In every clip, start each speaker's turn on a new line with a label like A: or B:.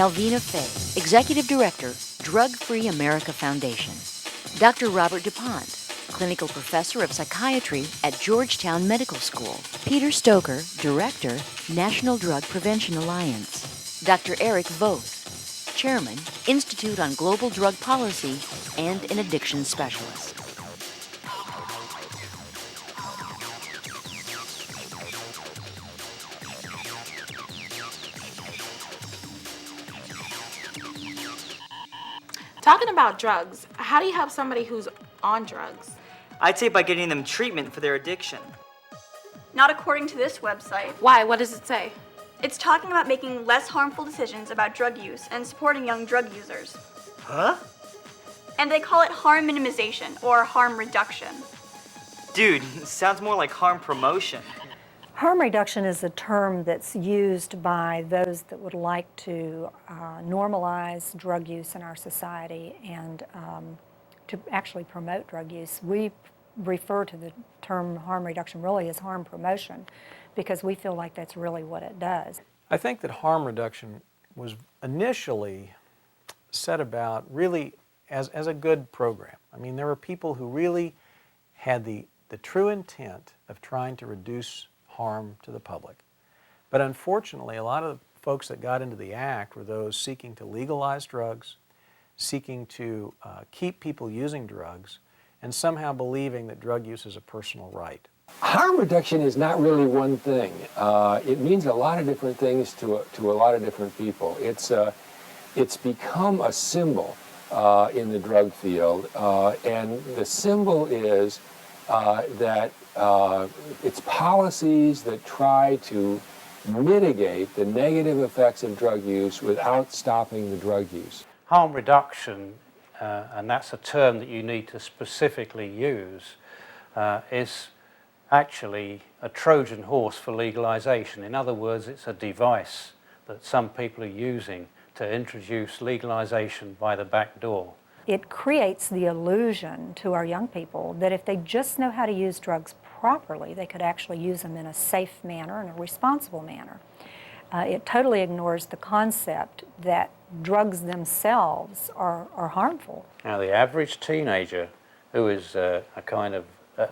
A: Calvina Fay, Executive Director, Drug Free America Foundation. Dr. Robert DuPont, Clinical Professor of Psychiatry at Georgetown Medical School. Peter Stoker, Director, National Drug Prevention Alliance. Dr. Eric Voth, Chairman, Institute on Global Drug Policy and an Addiction Specialist.
B: Talking about drugs, how do you help somebody who's on drugs?
C: I'd say by getting them treatment for their addiction.
D: Not according to this website.
B: Why? What does it say?
D: It's talking about making less harmful decisions about drug use and supporting young drug users.
C: Huh?
D: And they call it harm minimization or harm reduction.
C: Dude, sounds more like harm promotion.
E: Harm reduction is a term that's used by those that would like to normalize drug use in our society and to actually promote drug use. We refer to the term harm reduction really as harm promotion because we feel like that's really what it does.
F: I think that harm reduction was initially set about really as a good program. I mean, there were people who really had the true intent of trying to reduce harm to the public. But unfortunately, a lot of the folks that got into the act were those seeking to legalize drugs, seeking to keep people using drugs, and somehow believing that drug use is a personal right.
G: Harm reduction is not really one thing. It means a lot of different things to a lot of different people. It's become a symbol in the drug field, and the symbol is that it's policies that try to mitigate the negative effects of drug use without stopping the drug use.
H: Harm reduction, and that's a term that you need to specifically use, is actually a Trojan horse for legalization. In other words, it's a device that some people are using to introduce legalization by the back door.
E: It creates the illusion to our young people that if they just know how to use drugs properly, they could actually use them in a safe manner and a responsible manner. It totally ignores the concept that drugs themselves are harmful.
H: Now, the average teenager, who is a kind of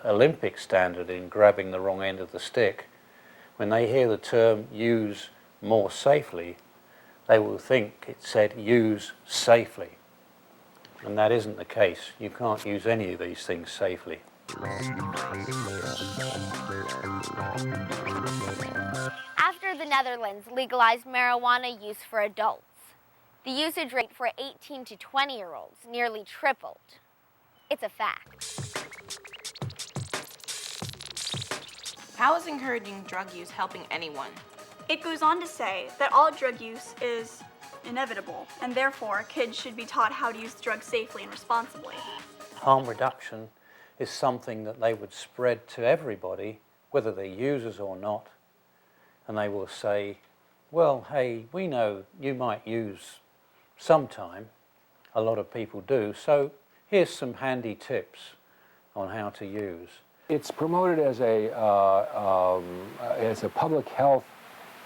H: Olympic standard in grabbing the wrong end of the stick, when they hear the term use more safely, they will think it said use safely. And that isn't the case. You can't use any of these things safely.
I: After the Netherlands legalized marijuana use for adults, the usage rate for 18 to 20-year-olds nearly tripled. It's a fact.
B: How is encouraging drug use helping anyone?
D: It goes on to say that all drug use is inevitable, and therefore kids should be taught how to use drugs safely and responsibly.
H: Harm reduction is something that they would spread to everybody, whether they're users or not, and they will say, well, hey, we know you might use sometime, a lot of people do, so here's some handy tips on how to use.
G: It's promoted as a public health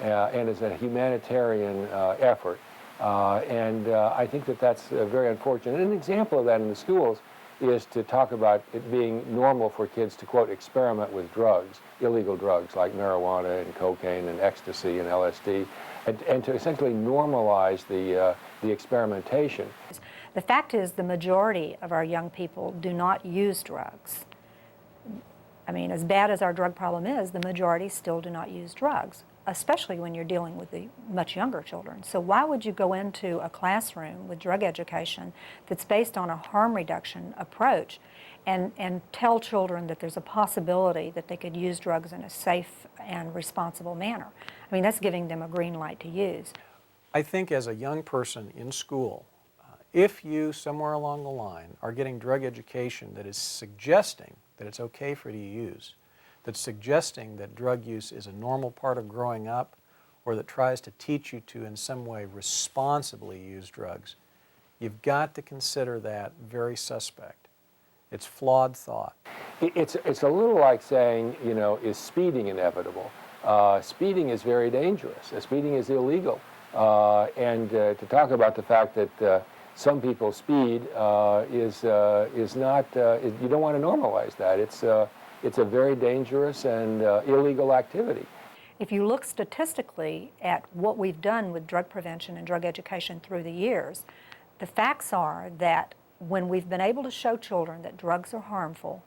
G: and as a humanitarian effort. And I think that that's very unfortunate. An example of that in the schools is to talk about it being normal for kids to, quote, experiment with drugs, illegal drugs like marijuana and cocaine and ecstasy and LSD, and to essentially normalize the experimentation.
E: The fact is the majority of our young people do not use drugs. I mean, as bad as our drug problem is, the majority still do not use drugs, especially when you're dealing with the much younger children. So why would you go into a classroom with drug education that's based on a harm reduction approach and tell children that there's a possibility that they could use drugs in a safe and responsible manner? I mean, that's giving them a green light to use.
F: I think as a young person in school, if you somewhere along the line are getting drug education that is suggesting that it's okay for you to use, that's suggesting that drug use is a normal part of growing up, or that tries to teach you to in some way responsibly use drugs, you've got to consider that very suspect. It's flawed thought.
G: It's a little like saying, is speeding inevitable? Speeding is very dangerous. Speeding is illegal. And to talk about the fact that some people's speed is not, you don't want to normalize that. It's a very dangerous and illegal activity.
E: If you look statistically at what we've done with drug prevention and drug education through the years, the facts are that when we've been able to show children that drugs are harmful,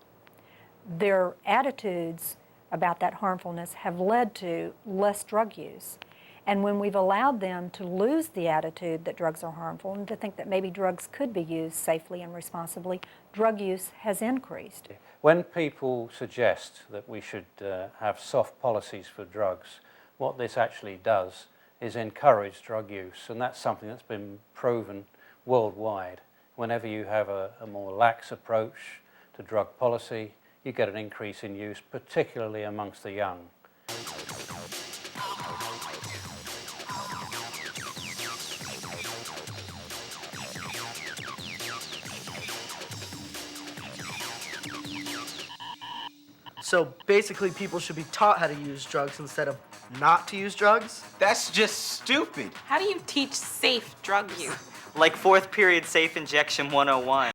E: their attitudes about that harmfulness have led to less drug use. And when we've allowed them to lose the attitude that drugs are harmful and to think that maybe drugs could be used safely and responsibly, drug use has increased.
H: When people suggest that we should have soft policies for drugs, what this actually does is encourage drug use, and that's something that's been proven worldwide. Whenever you have a more lax approach to drug policy, you get an increase in use, particularly amongst the young.
J: So basically people should be taught how to use drugs instead of not to use drugs?
K: That's just stupid.
B: How do you teach safe drug use?
C: Like 4th period safe injection 101.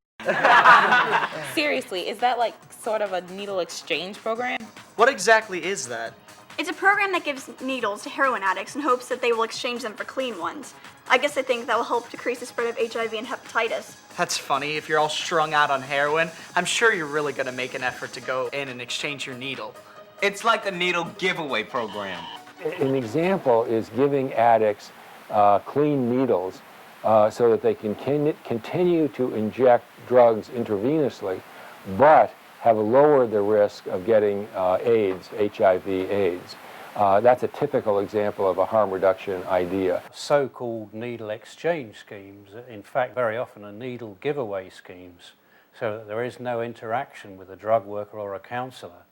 B: Seriously, is that like sort of a needle exchange program?
J: What exactly is that?
D: It's a program that gives needles to heroin addicts in hopes that they will exchange them for clean ones. I guess I think that will help decrease the spread of HIV and hepatitis.
J: That's funny. If you're all strung out on heroin, I'm sure you're really going to make an effort to go in and exchange your needle.
K: It's like a needle giveaway program.
G: An example is giving addicts clean needles so that they can continue to inject drugs intravenously, but have lowered the risk of getting AIDS, HIV/AIDS. That's a typical example of a harm reduction idea.
H: So-called needle exchange schemes, in fact, very often are needle giveaway schemes, so that there is no interaction with a drug worker or a counselor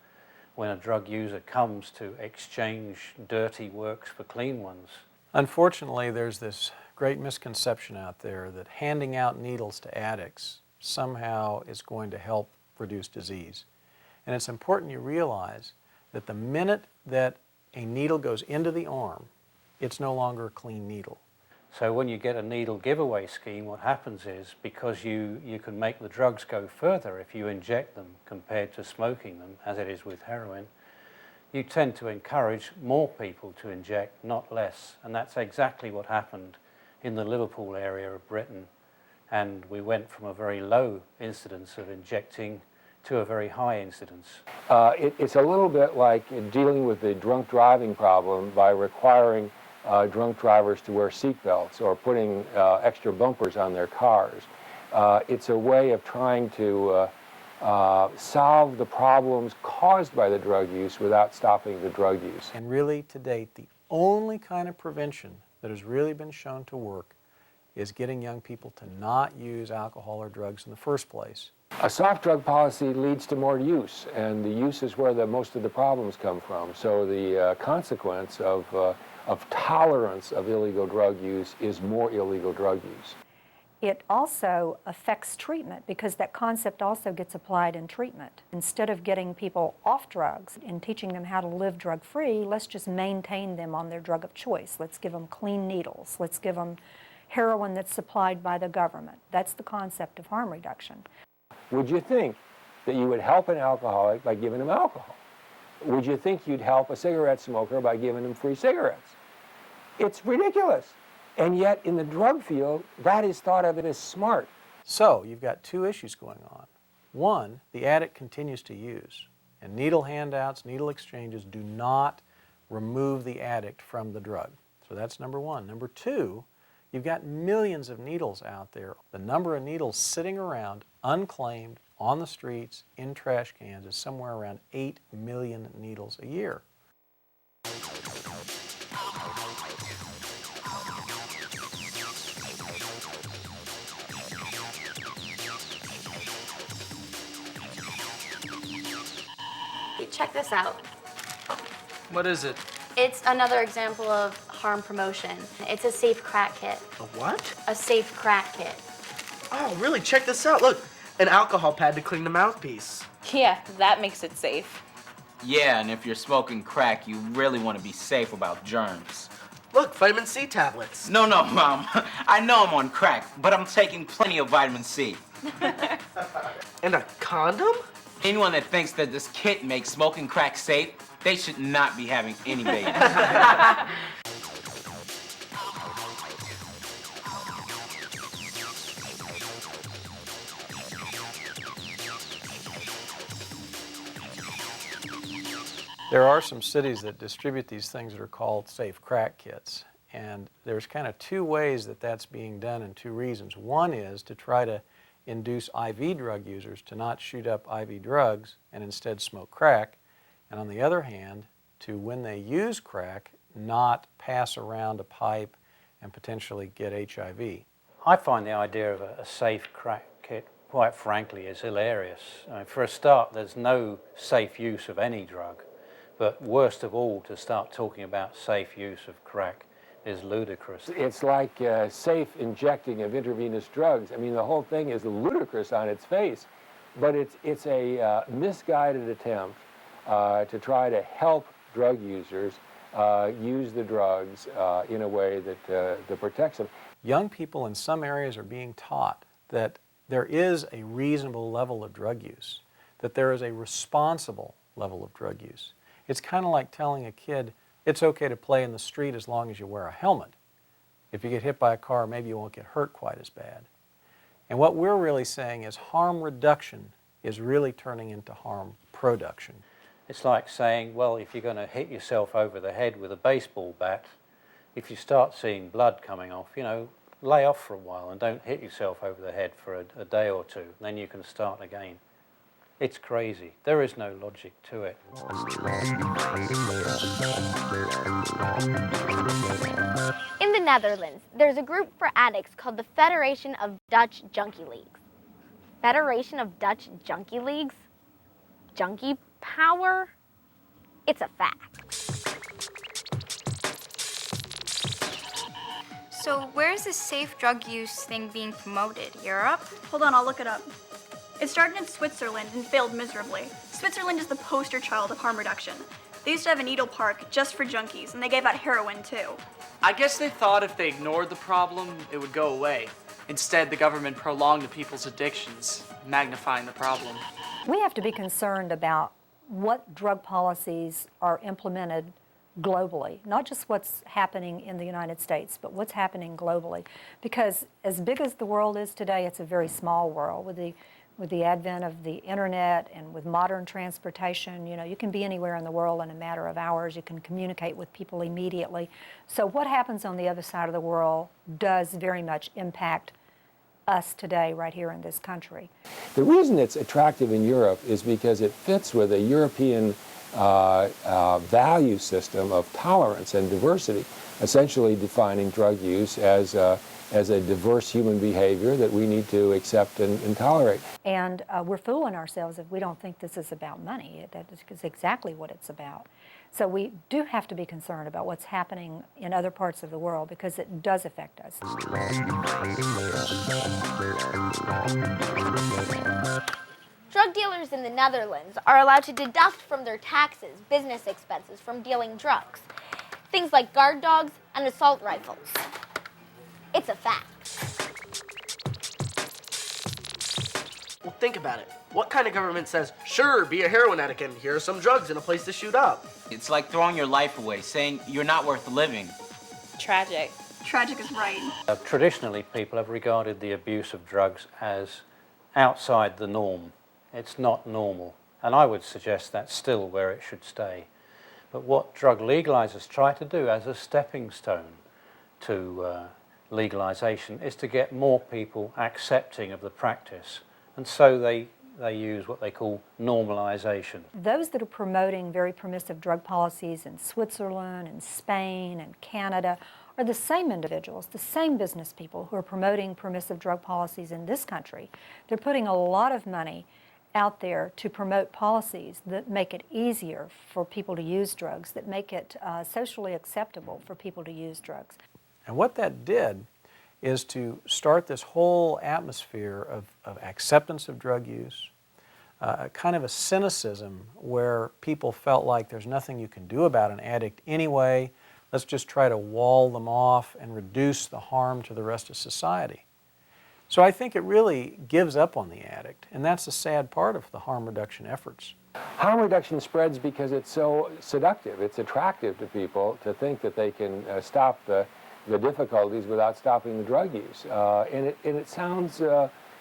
H: when a drug user comes to exchange dirty works for clean ones.
F: Unfortunately, there's this great misconception out there that handing out needles to addicts somehow is going to help reduce disease. And it's important you realize that the minute that a needle goes into the arm, it's no longer a clean needle.
H: So when you get a needle giveaway scheme, what happens is, because you can make the drugs go further if you inject them compared to smoking them, as it is with heroin, you tend to encourage more people to inject, not less. And that's exactly what happened in the Liverpool area of Britain. And we went from a very low incidence of injecting to a very high incidence.
G: It's a little bit like dealing with the drunk driving problem by requiring drunk drivers to wear seatbelts or putting extra bumpers on their cars. It's a way of trying to solve the problems caused by the drug use without stopping the drug use.
F: And really, to date, the only kind of prevention that has really been shown to work is getting young people to not use alcohol or drugs in the first place.
G: A soft drug policy leads to more use, and the use is where most of the problems come from. So the consequence of tolerance of illegal drug use is more illegal drug use.
E: It also affects treatment because that concept also gets applied in treatment. Instead of getting people off drugs and teaching them how to live drug-free, let's just maintain them on their drug of choice. Let's give them clean needles. Let's give them heroin that's supplied by the government. That's the concept of harm reduction.
G: Would you think that you would help an alcoholic by giving him alcohol? Would you think you'd help a cigarette smoker by giving him free cigarettes? It's ridiculous. And yet, in the drug field, that is thought of as smart.
F: So, you've got two issues going on. One, the addict continues to use, and needle handouts, needle exchanges do not remove the addict from the drug. So that's number one. Number two, you've got millions of needles out there. The number of needles sitting around, unclaimed, on the streets, in trash cans, is somewhere around 8 million needles a year.
L: Check this out.
J: What is it?
L: It's another example of harm promotion. It's a safe crack kit.
J: A what?
L: A safe crack kit.
J: Oh, really? Check this out. Look, an alcohol pad to clean the mouthpiece.
B: Yeah, that makes it safe.
K: Yeah, and if you're smoking crack, you really want to be safe about germs.
M: Look, vitamin C tablets.
K: No, Mom. I know I'm on crack, but I'm taking plenty of vitamin C.
M: And a condom?
K: Anyone that thinks that this kit makes smoking crack safe, they should not be having any babies.
F: There are some cities that distribute these things that are called safe crack kits. And there's kind of two ways that that's being done and two reasons. One is to try to induce IV drug users to not shoot up IV drugs and instead smoke crack. And on the other hand, to when they use crack, not pass around a pipe and potentially get HIV.
H: I find the idea of a safe crack kit, quite frankly, is hilarious. For a start, there's no safe use of any drug. But worst of all, to start talking about safe use of crack is ludicrous.
G: It's like safe injecting of intravenous drugs. I mean, the whole thing is ludicrous on its face, but it's a misguided attempt to try to help drug users use the drugs in a way that protects them.
F: Young people in some areas are being taught that there is a reasonable level of drug use, that there is a responsible level of drug use. It's kind of like telling a kid, it's okay to play in the street as long as you wear a helmet. If you get hit by a car, maybe you won't get hurt quite as bad. And what we're really saying is harm reduction is really turning into harm production.
H: It's like saying, well, if you're going to hit yourself over the head with a baseball bat, if you start seeing blood coming off, lay off for a while and don't hit yourself over the head for a day or two. Then you can start again. It's crazy. There is no logic to it.
I: In the Netherlands, there's a group for addicts called the Federation of Dutch Junkie Leagues. Federation of Dutch Junkie Leagues? Junkie power? It's a fact.
N: So where's this safe drug use thing being promoted? Europe?
D: Hold on, I'll look it up. It started in Switzerland and failed miserably. Switzerland is the poster child of harm reduction. They used to have a needle park just for junkies, and they gave out heroin too.
J: I guess they thought if they ignored the problem, it would go away. Instead, the government prolonged the people's addictions, magnifying the problem.
E: We have to be concerned about what drug policies are implemented globally, not just what's happening in the United States, but what's happening globally. Because as big as the world is today, it's a very small world. With the advent of the internet and with modern transportation, you can be anywhere in the world in a matter of hours. You can communicate with people immediately. So what happens on the other side of the world does very much impact us today right here in this country.
G: The reason it's attractive in Europe is because it fits with a European value system of tolerance and diversity, essentially defining drug use as a diverse human behavior that we need to accept and tolerate.
E: And we're fooling ourselves if we don't think this is about money. That is exactly what it's about. So we do have to be concerned about what's happening in other parts of the world because it does affect us.
I: Drug dealers in the Netherlands are allowed to deduct from their taxes business expenses from dealing drugs. Things like guard dogs and assault rifles. It's a fact.
M: Well, think about it. What kind of government says, sure, be a heroin addict and here are some drugs and a place to shoot up?
K: It's like throwing your life away, saying you're not worth living.
B: Tragic.
D: Tragic is right.
H: Traditionally, people have regarded the abuse of drugs as outside the norm. It's not normal, and I would suggest that's still where it should stay. But what drug legalizers try to do as a stepping stone to legalization is to get more people accepting of the practice, and so they use what they call normalization.
E: Those that are promoting very permissive drug policies in Switzerland and Spain and Canada are the same individuals, the same business people who are promoting permissive drug policies in this country. They're putting a lot of money out there to promote policies that make it easier for people to use drugs, that make it socially acceptable for people to use drugs.
F: And what that did is to start this whole atmosphere of acceptance of drug use, kind of a cynicism where people felt like there's nothing you can do about an addict anyway, Let's just try to wall them off and reduce the harm to the rest of society. So I think it really gives up on the addict, and that's the sad part of the harm reduction efforts.
G: Harm reduction spreads because it's so seductive. It's attractive to people to think that they can stop the difficulties without stopping the drug use. And it sounds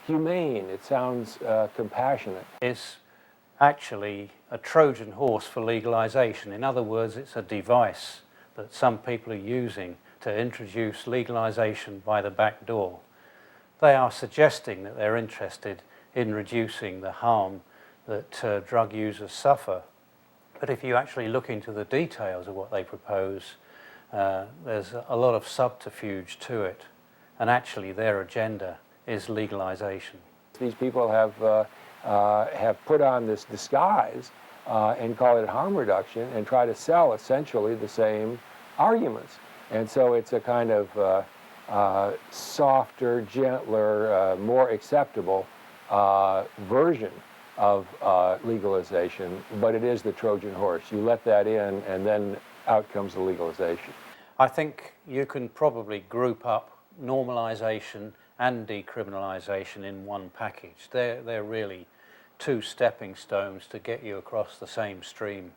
G: humane. It sounds compassionate.
H: It's actually a Trojan horse for legalization. In other words, it's a device that some people are using to introduce legalization by the back door. They are suggesting that they're interested in reducing the harm that drug users suffer. But if you actually look into the details of what they propose, there's a lot of subterfuge to it. And actually their agenda is legalization.
G: These people have put on this disguise and call it harm reduction and try to sell essentially the same arguments. And so it's a kind of softer, gentler, more acceptable version of legalization, but it is the Trojan horse. You let that in, and then out comes the legalization.
H: I think you can probably group up normalization and decriminalization in one package. They're really two stepping stones to get you across the same stream.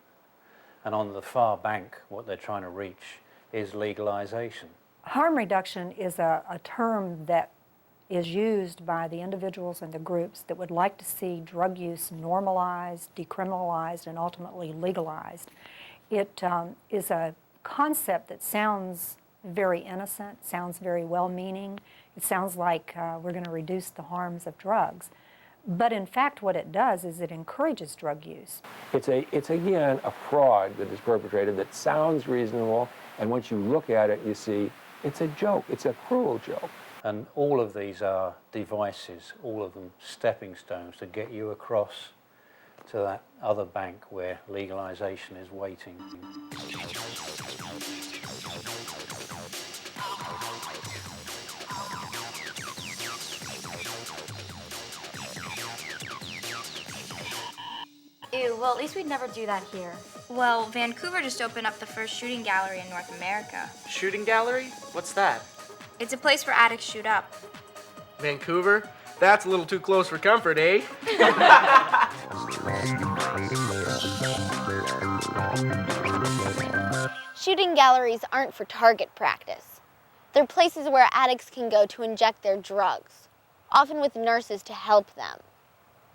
H: And on the far bank, what they're trying to reach is legalization.
E: Harm reduction is a term that is used by the individuals and the groups that would like to see drug use normalized, decriminalized, and ultimately legalized. It is a concept that sounds very innocent, sounds very well-meaning. It sounds like we're going to reduce the harms of drugs. But in fact, what it does is it encourages drug use.
G: It's again a fraud that is perpetrated that sounds reasonable, and once you look at it, you see it's a joke. It's a cruel joke.
H: And all of these are devices, all of them stepping stones to get you across to that other bank where legalization is waiting.
L: Ew, well, at least we'd never do that here.
N: Well, Vancouver just opened up the first shooting gallery in North America.
J: Shooting gallery? What's that?
N: It's a place where addicts shoot up.
M: Vancouver? That's a little too close for comfort, eh?
I: Shooting galleries aren't for target practice. They're places where addicts can go to inject their drugs, often with nurses to help them.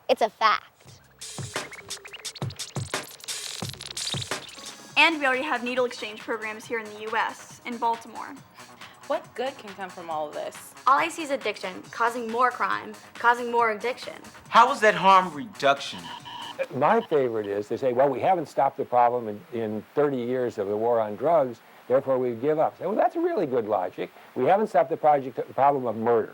I: It's a fact.
D: And we already have needle exchange programs here in the U.S., in Baltimore.
B: What good can come from all of this?
L: All I see is addiction, causing more crime, causing more addiction.
K: How is that harm reduction?
G: My favorite is they say, well, we haven't stopped the problem in 30 years of the war on drugs, therefore we give up. I say, well, that's really good logic. We haven't stopped the problem of murder.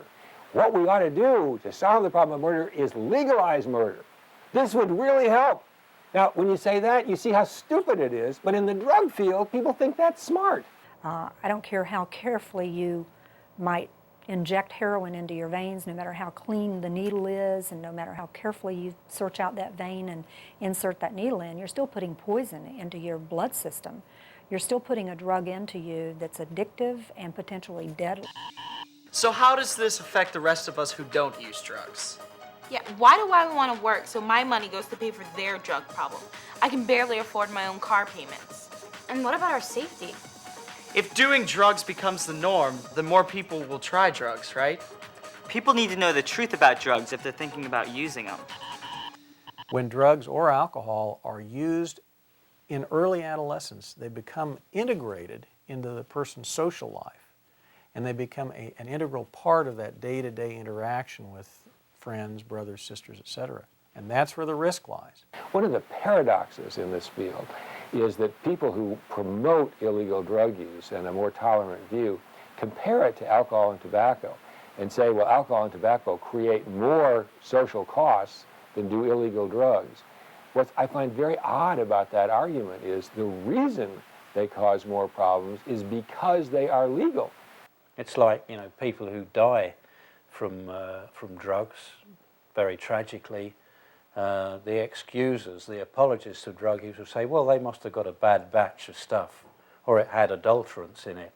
G: What we ought to do to solve the problem of murder is legalize murder. This would really help. Now, when you say that, you see how stupid it is, but in the drug field, people think that's smart.
E: I don't care how carefully you might inject heroin into your veins, no matter how clean the needle is, and no matter how carefully you search out that vein and insert that needle in, you're still putting poison into your blood system. You're still putting a drug into you that's addictive and potentially deadly.
J: So how does this affect the rest of us who don't use drugs?
B: Yeah, why do I want to work so my money goes to pay for their drug problem? I can barely afford my own car payments.
L: And what about our safety?
J: If doing drugs becomes the norm, then more people will try drugs, right?
C: People need to know the truth about drugs if they're thinking about using them.
F: When drugs or alcohol are used in early adolescence, they become integrated into the person's social life, and they become an integral part of that day-to-day interaction with friends, brothers, sisters, etc. And that's where the risk lies.
G: One of the paradoxes in this field is that people who promote illegal drug use and a more tolerant view compare it to alcohol and tobacco and say, well, alcohol and tobacco create more social costs than do illegal drugs. What I find very odd about that argument is the reason they cause more problems is because they are legal.
H: It's like, you know, people who die from drugs, very tragically. The excusers, the apologists of drug use will say, well, they must have got a bad batch of stuff. or it had adulterants in it,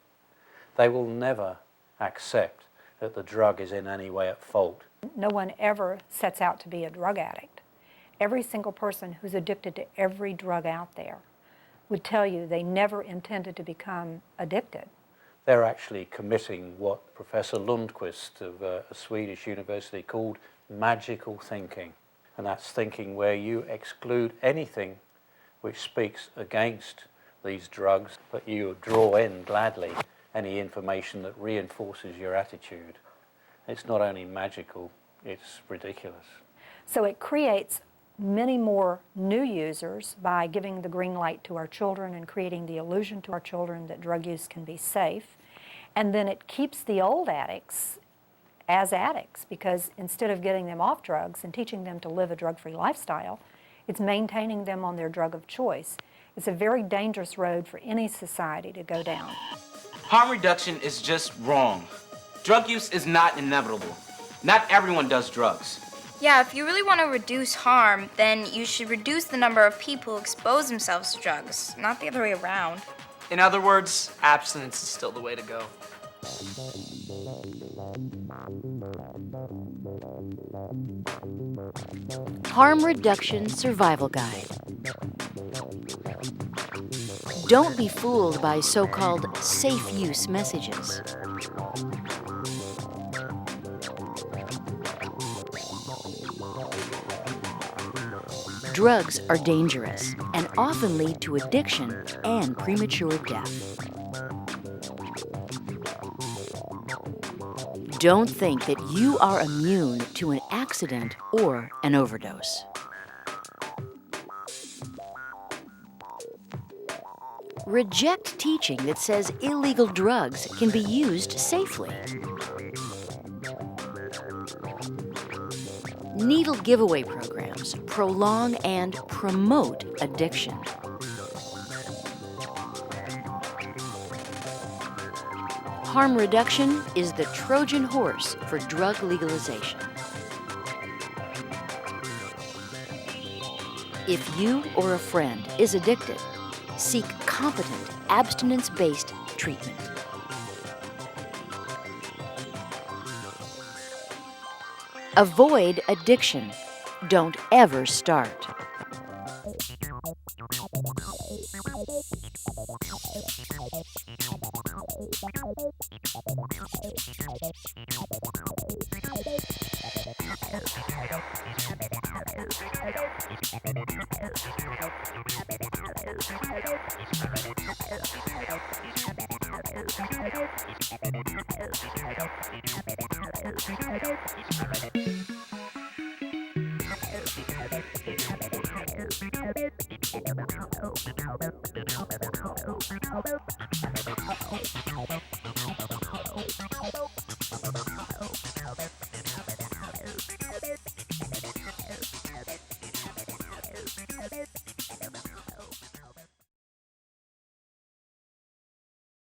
H: they will never accept that the drug is in any way at fault.
E: No one ever sets out to be a drug addict. Every single person who's addicted to every drug out there would tell you they never intended to become addicted.
H: They're actually committing what Professor Lundquist of a Swedish university called magical thinking. And that's thinking where you exclude anything which speaks against these drugs, but you draw in gladly any information that reinforces your attitude. It's not only magical, it's ridiculous.
E: So it creates many more new users by giving the green light to our children and creating the illusion to our children that drug use can be safe. And then it keeps the old addicts as addicts, because instead of getting them off drugs and teaching them to live a drug-free lifestyle, it's maintaining them on their drug of choice. It's a very dangerous road for any society to go down.
K: Harm reduction is just wrong. Drug use is not inevitable. Not everyone does drugs.
N: Yeah, if you really want to reduce harm, then you should reduce the number of people who expose themselves to drugs, not the other way around.
J: In other words, abstinence is still the way to go.
A: Harm Reduction Survival Guide. Don't be fooled by so-called safe use messages. Drugs are dangerous and often lead to addiction and premature death. Don't think that you are immune to an accident or an overdose. Reject teaching that says illegal drugs can be used safely. Needle giveaway programs prolong and promote addiction. Harm reduction is the Trojan horse for drug legalization. If you or a friend is addicted, seek competent, abstinence-based treatment. Avoid addiction. Don't ever start.